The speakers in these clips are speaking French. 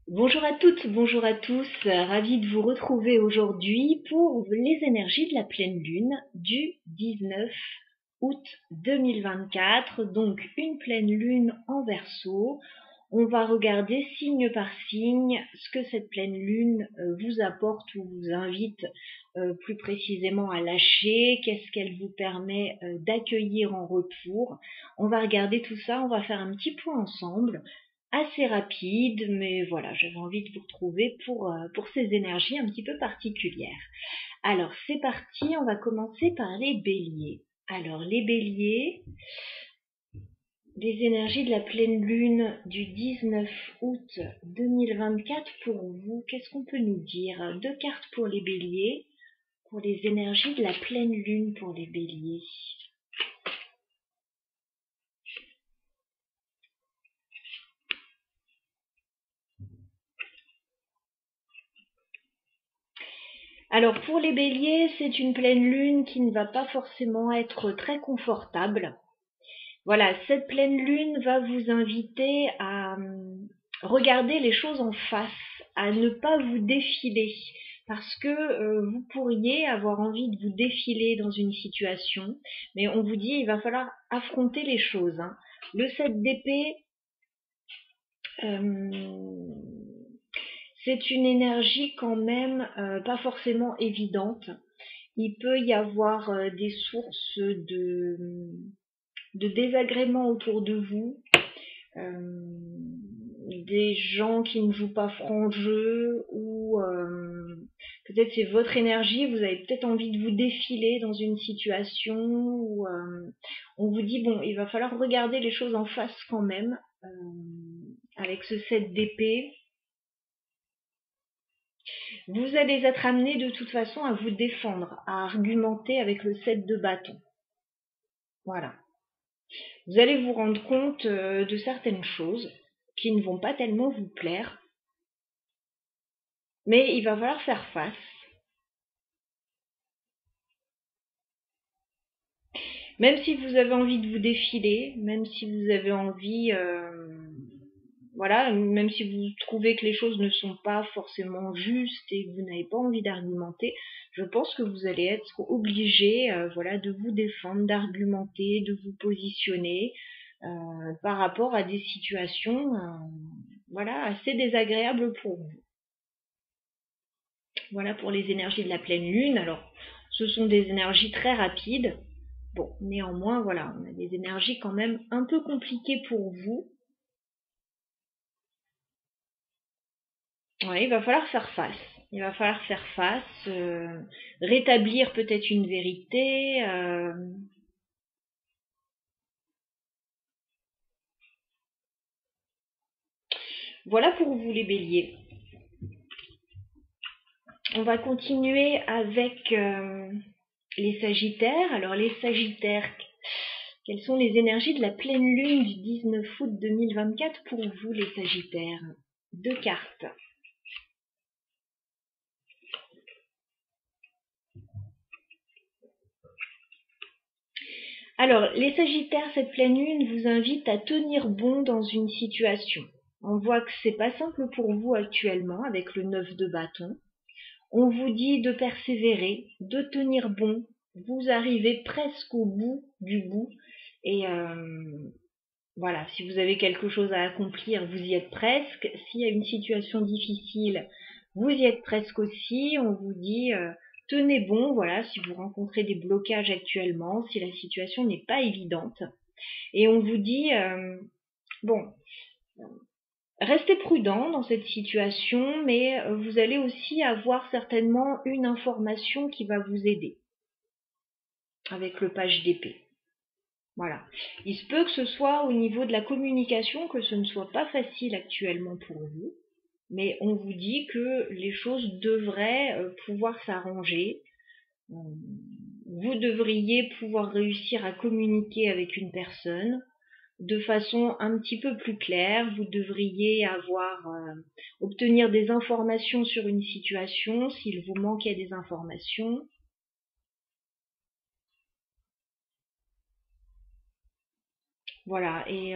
Bonjour à toutes, bonjour à tous, ravi de vous retrouver aujourd'hui pour les énergies de la pleine lune du 19 août 2024, donc une pleine lune en Verseau. On va regarder signe par signe ce que cette pleine lune vous apporte ou vous invite plus précisément à lâcher, qu'est-ce qu'elle vous permet d'accueillir en retour. On va regarder tout ça, on va faire un petit point ensemble assez rapide, mais voilà, j'avais envie de vous retrouver pour ces énergies un petit peu particulières. Alors, c'est parti, on va commencer par les béliers. Alors, les béliers, les énergies de la pleine lune du 19 août 2024 pour vous, qu'est-ce qu'on peut nous dire? Deux cartes pour les béliers, pour les énergies de la pleine lune pour les béliers. Alors pour les béliers, c'est une pleine lune qui ne va pas forcément être très confortable. Voilà, cette pleine lune va vous inviter à regarder les choses en face, à ne pas vous défiler, parce que vous pourriez avoir envie de vous défiler dans une situation, mais on vous dit il va falloir affronter les choses. Le 7 d'épée, c'est une énergie quand même pas forcément évidente. Il peut y avoir des sources de désagréments autour de vous, des gens qui ne jouent pas franc jeu, ou peut-être c'est votre énergie, vous avez peut-être envie de vous défiler dans une situation où on vous dit bon, il va falloir regarder les choses en face quand même, avec ce 7 d'épée. Vous allez être amené de toute façon à vous défendre, à argumenter avec le 7 de bâton. Voilà. Vous allez vous rendre compte de certaines choses qui ne vont pas tellement vous plaire, mais il va falloir faire face. Même si vous avez envie de vous défiler, même si vous avez envie, voilà, même si vous trouvez que les choses ne sont pas forcément justes et que vous n'avez pas envie d'argumenter, je pense que vous allez être obligé, voilà, de vous défendre, d'argumenter, de vous positionner par rapport à des situations, voilà, assez désagréables pour vous. Voilà pour les énergies de la pleine lune. Alors, ce sont des énergies très rapides. Bon, néanmoins, voilà, on a des énergies quand même un peu compliquées pour vous. Ouais, il va falloir faire face. Il va falloir faire face, rétablir peut-être une vérité. Voilà pour vous les béliers. On va continuer avec les sagittaires. Alors les sagittaires, quelles sont les énergies de la pleine lune du 19 août 2024 pour vous les sagittaires? Deux cartes. Alors, les sagittaires, cette pleine lune vous invite à tenir bon dans une situation. On voit que c'est pas simple pour vous actuellement avec le 9 de bâton. On vous dit de persévérer, de tenir bon. Vous arrivez presque au bout du bout. Et voilà, si vous avez quelque chose à accomplir, vous y êtes presque. S'il y a une situation difficile, vous y êtes presque aussi. On vous dit tenez bon, voilà, si vous rencontrez des blocages actuellement, si la situation n'est pas évidente. Et on vous dit bon, restez prudent dans cette situation, mais vous allez aussi avoir certainement une information qui va vous aider avec le page d'épée. Voilà. Il se peut que ce soit au niveau de la communication que ce ne soit pas facile actuellement pour vous, mais on vous dit que les choses devraient pouvoir s'arranger. Vous devriez pouvoir réussir à communiquer avec une personne de façon un petit peu plus claire. Vous devriez avoir obtenir des informations sur une situation s'il vous manquait des informations. Voilà, et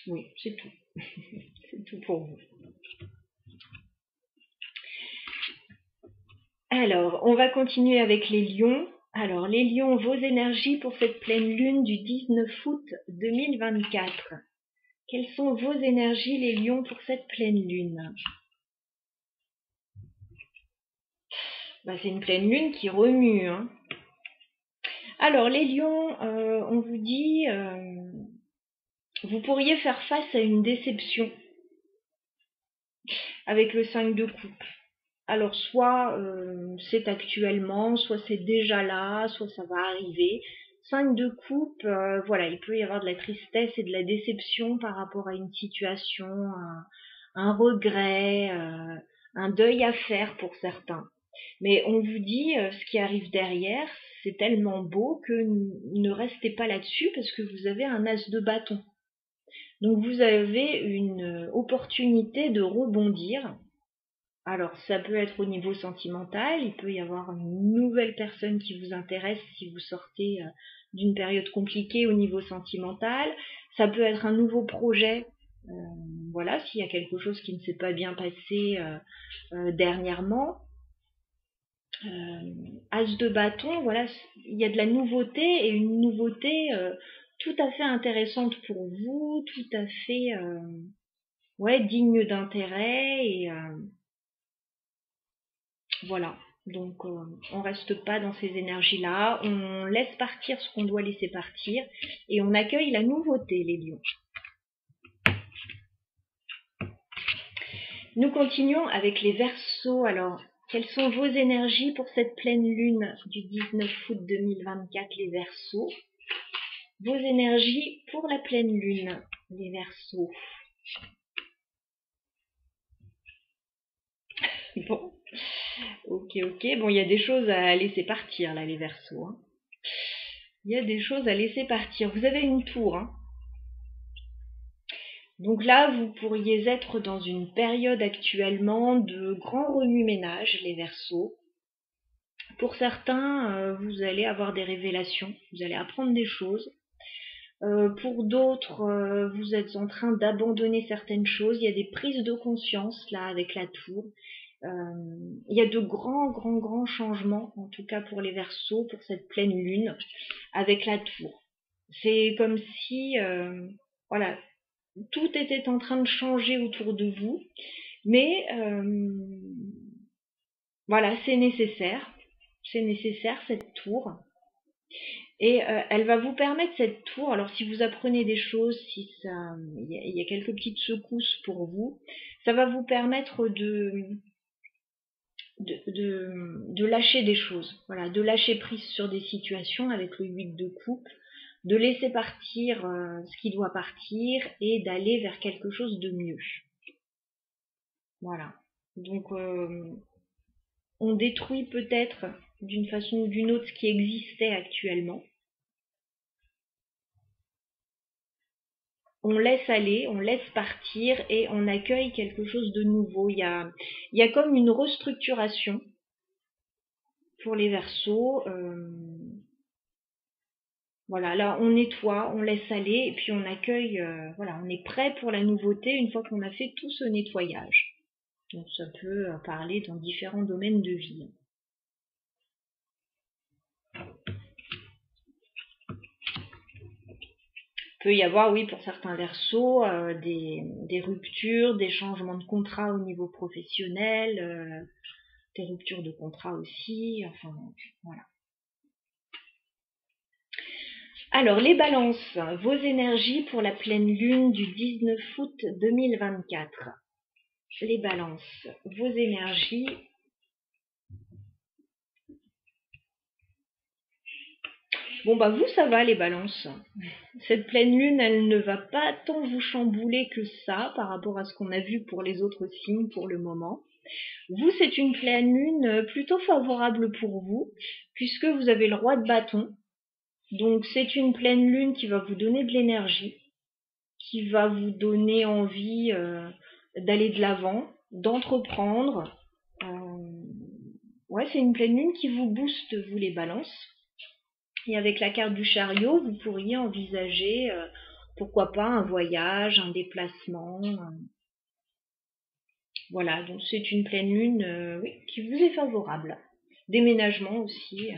Oui, c'est tout. C'est tout pour vous. Alors, on va continuer avec les lions. Alors, les lions, vos énergies pour cette pleine lune du 19 août 2024. Quelles sont vos énergies, les lions, pour cette pleine lune? C'est une pleine lune qui remue. Hein. Alors, les lions, on vous dit, vous pourriez faire face à une déception avec le 5 de coupe. Alors, soit c'est actuellement, soit c'est déjà là, soit ça va arriver. 5 de coupe, voilà, il peut y avoir de la tristesse et de la déception par rapport à une situation, un regret, un deuil à faire pour certains. Mais on vous dit, ce qui arrive derrière, c'est tellement beau que ne restez pas là-dessus parce que vous avez un as de bâton. Donc vous avez une opportunité de rebondir. Alors ça peut être au niveau sentimental, il peut y avoir une nouvelle personne qui vous intéresse si vous sortez d'une période compliquée au niveau sentimental. Ça peut être un nouveau projet. Voilà, s'il y a quelque chose qui ne s'est pas bien passé dernièrement. As de bâton, voilà, il y a de la nouveauté et une nouveauté tout à fait intéressante pour vous, tout à fait digne d'intérêt et voilà. Donc on reste pas dans ces énergies-là, on laisse partir ce qu'on doit laisser partir et on accueille la nouveauté, les lions. Nous continuons avec les Verseaux. Alors, quelles sont vos énergies pour cette pleine lune du 19 août 2024, les Verseaux? Vos énergies pour la pleine lune, les Verseaux. Bon, ok. Bon, il y a des choses à laisser partir, là, les Verseaux. Hein. Il y a des choses à laisser partir. Vous avez une tour, hein. Donc là, vous pourriez être dans une période actuellement de grand remue-ménage, les Verseaux. Pour certains, vous allez avoir des révélations, vous allez apprendre des choses. Pour d'autres, vous êtes en train d'abandonner certaines choses. Il y a des prises de conscience là avec la tour. Il y a de grands changements, en tout cas pour les Verseaux, pour cette pleine lune, avec la tour. C'est comme si, voilà, tout était en train de changer autour de vous, mais voilà, c'est nécessaire cette tour. Et elle va vous permettre, cette tour, alors si vous apprenez des choses, si ça, il y a quelques petites secousses pour vous, ça va vous permettre de lâcher des choses, voilà, de lâcher prise sur des situations avec le 8 de coupe, de laisser partir ce qui doit partir et d'aller vers quelque chose de mieux. Voilà. Donc on détruit peut-être d'une façon ou d'une autre ce qui existait actuellement. On laisse aller, on laisse partir et on accueille quelque chose de nouveau. Il y a comme une restructuration pour les Verseaux. Voilà, là on nettoie, on laisse aller et puis on accueille, voilà, on est prêt pour la nouveauté une fois qu'on a fait tout ce nettoyage. Donc ça peut parler dans différents domaines de vie. Il peut y avoir, oui, pour certains Verseaux, des ruptures, des changements de contrat au niveau professionnel, des ruptures de contrat aussi, enfin, voilà. Alors, les balances, vos énergies pour la pleine lune du 19 août 2024. Les balances, vos énergies. Bon, vous, ça va, les balances. Cette pleine lune, elle ne va pas tant vous chambouler que ça par rapport à ce qu'on a vu pour les autres signes pour le moment. Vous, c'est une pleine lune plutôt favorable pour vous, puisque vous avez le roi de bâton. Donc, c'est une pleine lune qui va vous donner de l'énergie, qui va vous donner envie d'aller de l'avant, d'entreprendre. Ouais, c'est une pleine lune qui vous booste, vous, les balances. Et avec la carte du chariot, vous pourriez envisager Pourquoi pas un voyage, un déplacement. Voilà, donc c'est une pleine lune oui, qui vous est favorable. Déménagement aussi.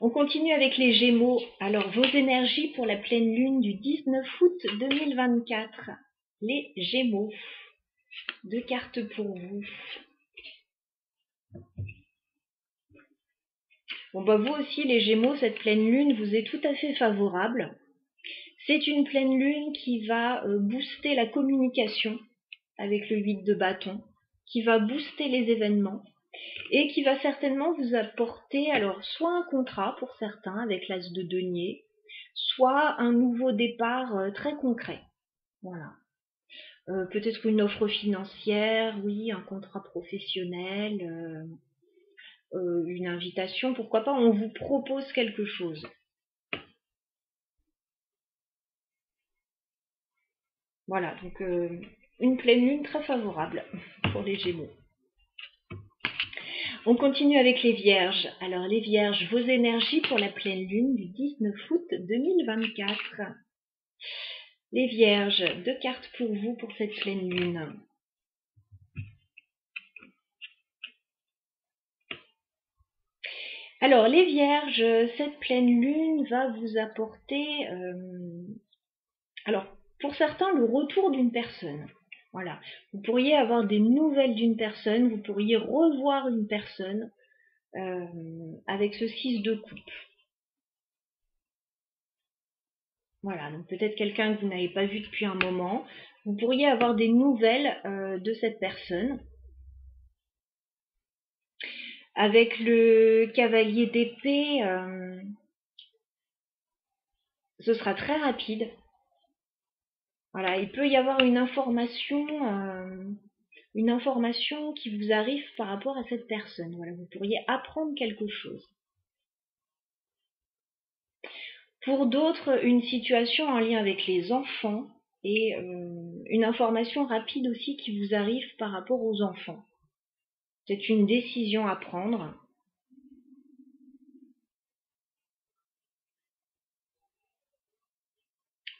On continue avec les Gémeaux. Alors, vos énergies pour la pleine lune du 19 août 2024. Les Gémeaux. 2 cartes pour vous. Bon, bah vous aussi, les Gémeaux, cette pleine lune vous est tout à fait favorable. C'est une pleine lune qui va booster la communication avec le 8 de bâton, qui va booster les événements et qui va certainement vous apporter alors soit un contrat pour certains avec l'as de denier, soit un nouveau départ très concret. Voilà. Peut-être une offre financière, oui, un contrat professionnel, une invitation, pourquoi pas, on vous propose quelque chose. Voilà, donc une pleine lune très favorable pour les Gémeaux. On continue avec les Vierges. Alors les Vierges, vos énergies pour la pleine lune du 19 août 2024. Les Vierges, 2 cartes pour vous pour cette pleine lune. Alors les Vierges, cette pleine lune va vous apporter, alors pour certains, le retour d'une personne. Voilà, vous pourriez avoir des nouvelles d'une personne, vous pourriez revoir une personne avec ce 6 de coupe. Voilà, donc peut-être quelqu'un que vous n'avez pas vu depuis un moment. Vous pourriez avoir des nouvelles de cette personne. Avec le cavalier d'épée, ce sera très rapide. Voilà, il peut y avoir une information qui vous arrive par rapport à cette personne. Voilà, vous pourriez apprendre quelque chose. Pour d'autres, une situation en lien avec les enfants et une information rapide aussi qui vous arrive par rapport aux enfants. C'est une décision à prendre.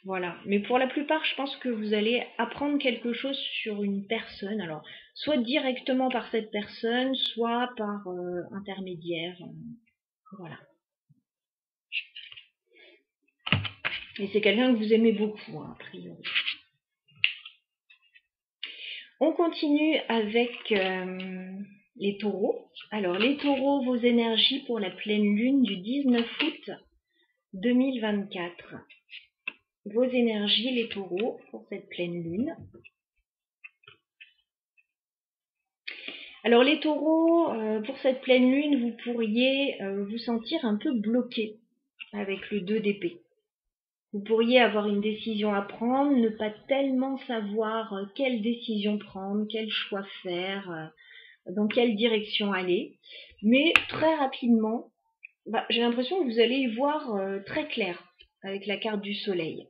Voilà. Mais pour la plupart, je pense que vous allez apprendre quelque chose sur une personne. Alors, soit directement par cette personne, soit par intermédiaire. Voilà. Et c'est quelqu'un que vous aimez beaucoup, hein, a priori. On continue avec les taureaux. Alors, les taureaux, vos énergies pour la pleine lune du 19 août 2024. Vos énergies, les taureaux, pour cette pleine lune. Alors les taureaux, pour cette pleine lune, vous pourriez vous sentir un peu bloqué avec le 2 d'épée. Vous pourriez avoir une décision à prendre, ne pas tellement savoir quelle décision prendre, quel choix faire, dans quelle direction aller. Mais très rapidement, j'ai l'impression que vous allez y voir très clair avec la carte du soleil.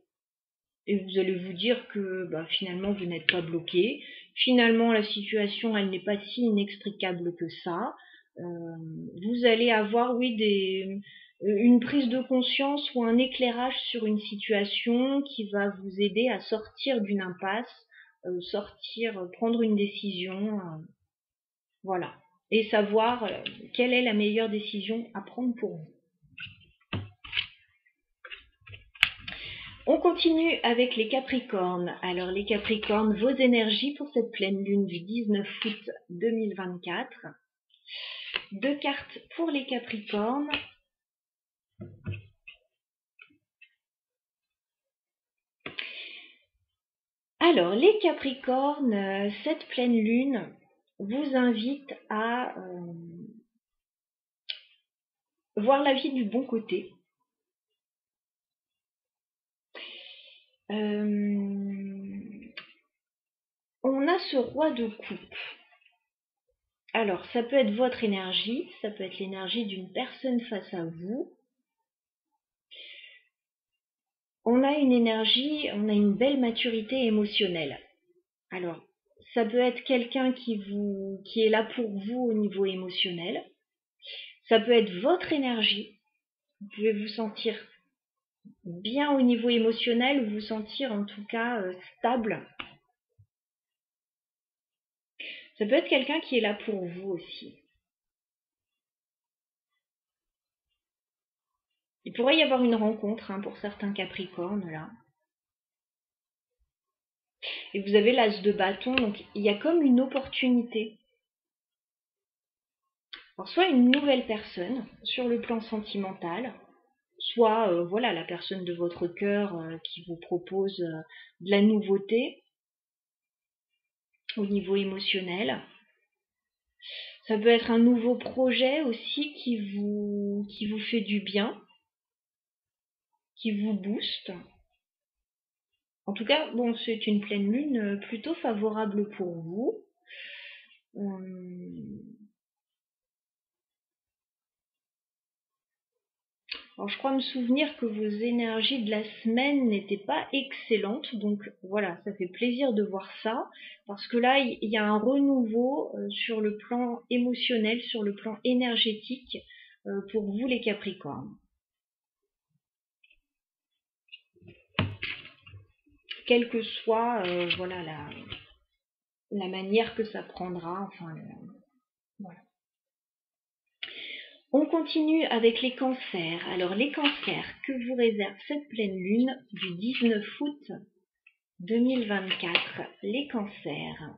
Et vous allez vous dire que finalement vous n'êtes pas bloqué. Finalement la situation elle n'est pas si inextricable que ça. Vous allez avoir une prise de conscience ou un éclairage sur une situation qui va vous aider à sortir d'une impasse, prendre une décision, voilà. Et savoir quelle est la meilleure décision à prendre pour vous. On continue avec les Capricornes. Alors les Capricornes, vos énergies pour cette pleine lune du 19 août 2024. 2 cartes pour les Capricornes. Alors les Capricornes, cette pleine lune vous invite à voir la vie du bon côté. On a ce roi de coupe. Alors, ça peut être votre énergie, ça peut être l'énergie d'une personne face à vous. On a une énergie, on a une belle maturité émotionnelle. Alors, ça peut être quelqu'un qui est là pour vous au niveau émotionnel. Ça peut être votre énergie. Vous pouvez vous sentir bien au niveau émotionnel, ou vous sentir en tout cas stable. Ça peut être quelqu'un qui est là pour vous aussi. Il pourrait y avoir une rencontre pour certains Capricornes là. Et vous avez l'as de bâton, donc il y a comme une opportunité. Alors soit une nouvelle personne sur le plan sentimental, soit voilà la personne de votre cœur qui vous propose de la nouveauté au niveau émotionnel. Ça peut être un nouveau projet aussi qui vous fait du bien, qui vous booste. En tout cas, bon, c'est une pleine lune plutôt favorable pour vous. Alors, je crois me souvenir que vos énergies de la semaine n'étaient pas excellentes, donc voilà, ça fait plaisir de voir ça, parce que là, il y a un renouveau sur le plan émotionnel, sur le plan énergétique pour vous les Capricornes. Quelle que soit voilà la manière que ça prendra, enfin voilà. On continue avec les cancers. Alors les cancers, que vous réserve cette pleine lune du 19 août 2024, les cancers.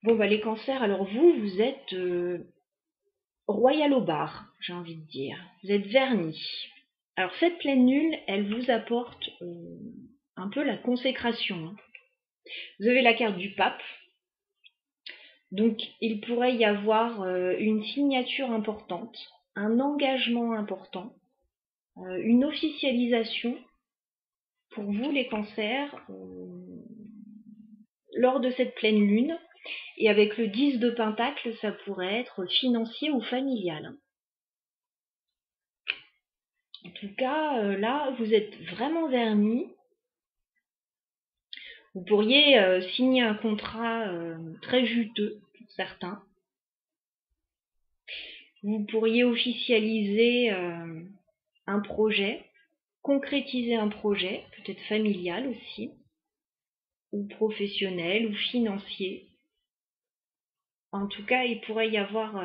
Bon bah les cancers, alors vous êtes royal au bar, j'ai envie de dire. Vous êtes vernis. Alors cette pleine lune, elle vous apporte un peu la consécration. Vous avez la carte du pape. Donc il pourrait y avoir une signature importante, un engagement important, une officialisation pour vous les cancers lors de cette pleine lune. Et avec le 10 de pentacle, ça pourrait être financier ou familial. En tout cas, là, vous êtes vraiment vernis. Vous pourriez signer un contrat très juteux pour certains. Vous pourriez officialiser un projet, concrétiser un projet, peut-être familial aussi, ou professionnel, ou financier. En tout cas, il pourrait y avoir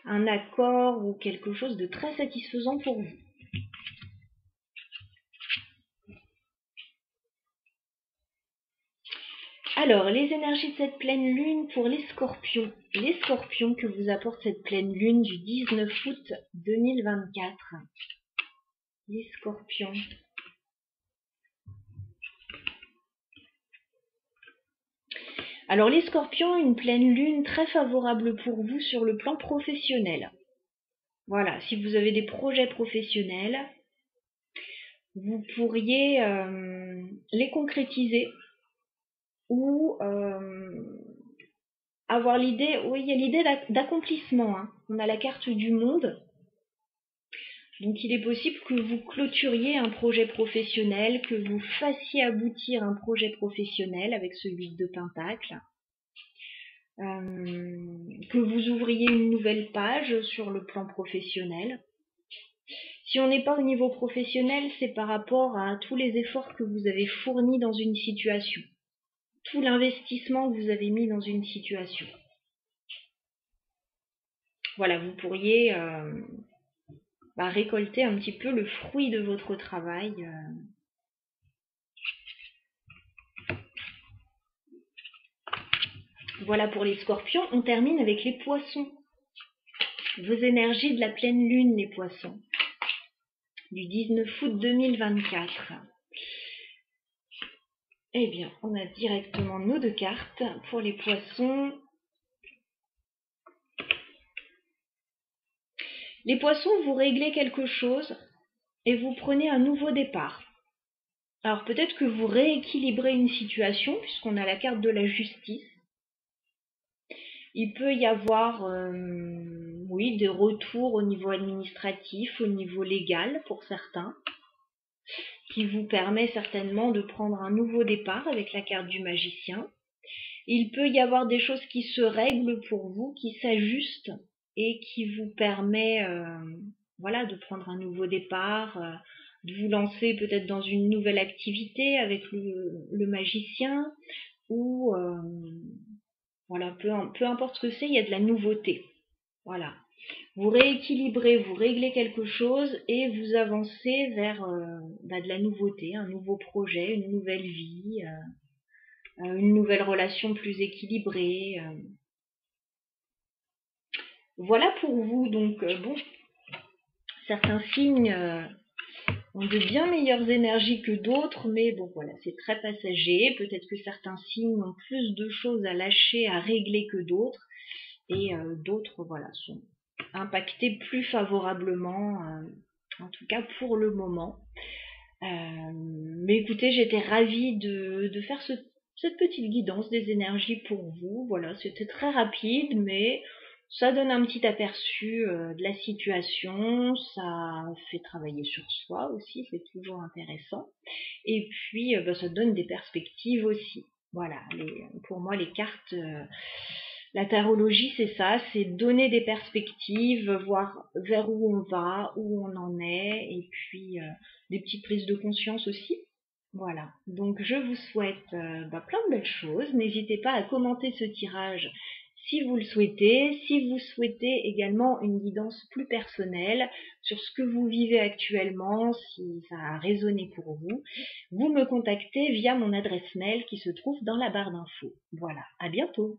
un accord ou quelque chose de très satisfaisant pour vous. Alors, les énergies de cette pleine lune pour les scorpions. Les scorpions que vous apporte cette pleine lune du 19 août 2024. Les scorpions. Alors, les scorpions, une pleine lune très favorable pour vous sur le plan professionnel. Voilà, si vous avez des projets professionnels, vous pourriez les concrétiser ou avoir l'idée, oui, il y a l'idée d'accomplissement. On a la carte du monde. Donc il est possible que vous clôturiez un projet professionnel, que vous fassiez aboutir un projet professionnel avec ce 8 de pentacle, que vous ouvriez une nouvelle page sur le plan professionnel. Si on n'est pas au niveau professionnel, c'est par rapport à tous les efforts que vous avez fournis dans une situation, tout l'investissement que vous avez mis dans une situation. Voilà, vous pourriez récolter un petit peu le fruit de votre travail. Voilà pour les scorpions. On termine avec les poissons. Vos énergies de la pleine lune, les poissons, du 19 août 2024. Eh bien, on a directement nos deux cartes pour les poissons. Les poissons, vous réglez quelque chose et vous prenez un nouveau départ. Alors peut-être que vous rééquilibrez une situation puisqu'on a la carte de la justice. Il peut y avoir oui, des retours au niveau administratif, au niveau légal pour certains, qui vous permet certainement de prendre un nouveau départ avec la carte du magicien. Il peut y avoir des choses qui se règlent pour vous, qui s'ajustent et qui vous permet voilà, de prendre un nouveau départ, de vous lancer peut-être dans une nouvelle activité avec le magicien ou voilà, peu importe ce que c'est, il y a de la nouveauté. Voilà. Vous rééquilibrez, vous réglez quelque chose et vous avancez vers de la nouveauté, un nouveau projet, une nouvelle vie, une nouvelle relation plus équilibrée. Voilà pour vous. Donc bon, certains signes ont de bien meilleures énergies que d'autres, mais bon voilà, c'est très passager. Peut-être que certains signes ont plus de choses à lâcher, à régler que d'autres, et d'autres voilà sont impactés plus favorablement, en tout cas pour le moment. Mais écoutez, j'étais ravie de faire cette petite guidance des énergies pour vous. Voilà, c'était très rapide, mais ça donne un petit aperçu de la situation, ça fait travailler sur soi aussi, c'est toujours intéressant. Et puis, ça donne des perspectives aussi. Voilà, pour moi, les cartes, la tarologie, c'est ça, c'est donner des perspectives, voir vers où on va, où on en est, et puis des petites prises de conscience aussi. Voilà, donc je vous souhaite plein de belles choses. N'hésitez pas à commenter ce tirage si vous le souhaitez. Si vous souhaitez également une guidance plus personnelle sur ce que vous vivez actuellement, si ça a résonné pour vous, vous me contactez via mon adresse mail qui se trouve dans la barre d'infos. Voilà, à bientôt.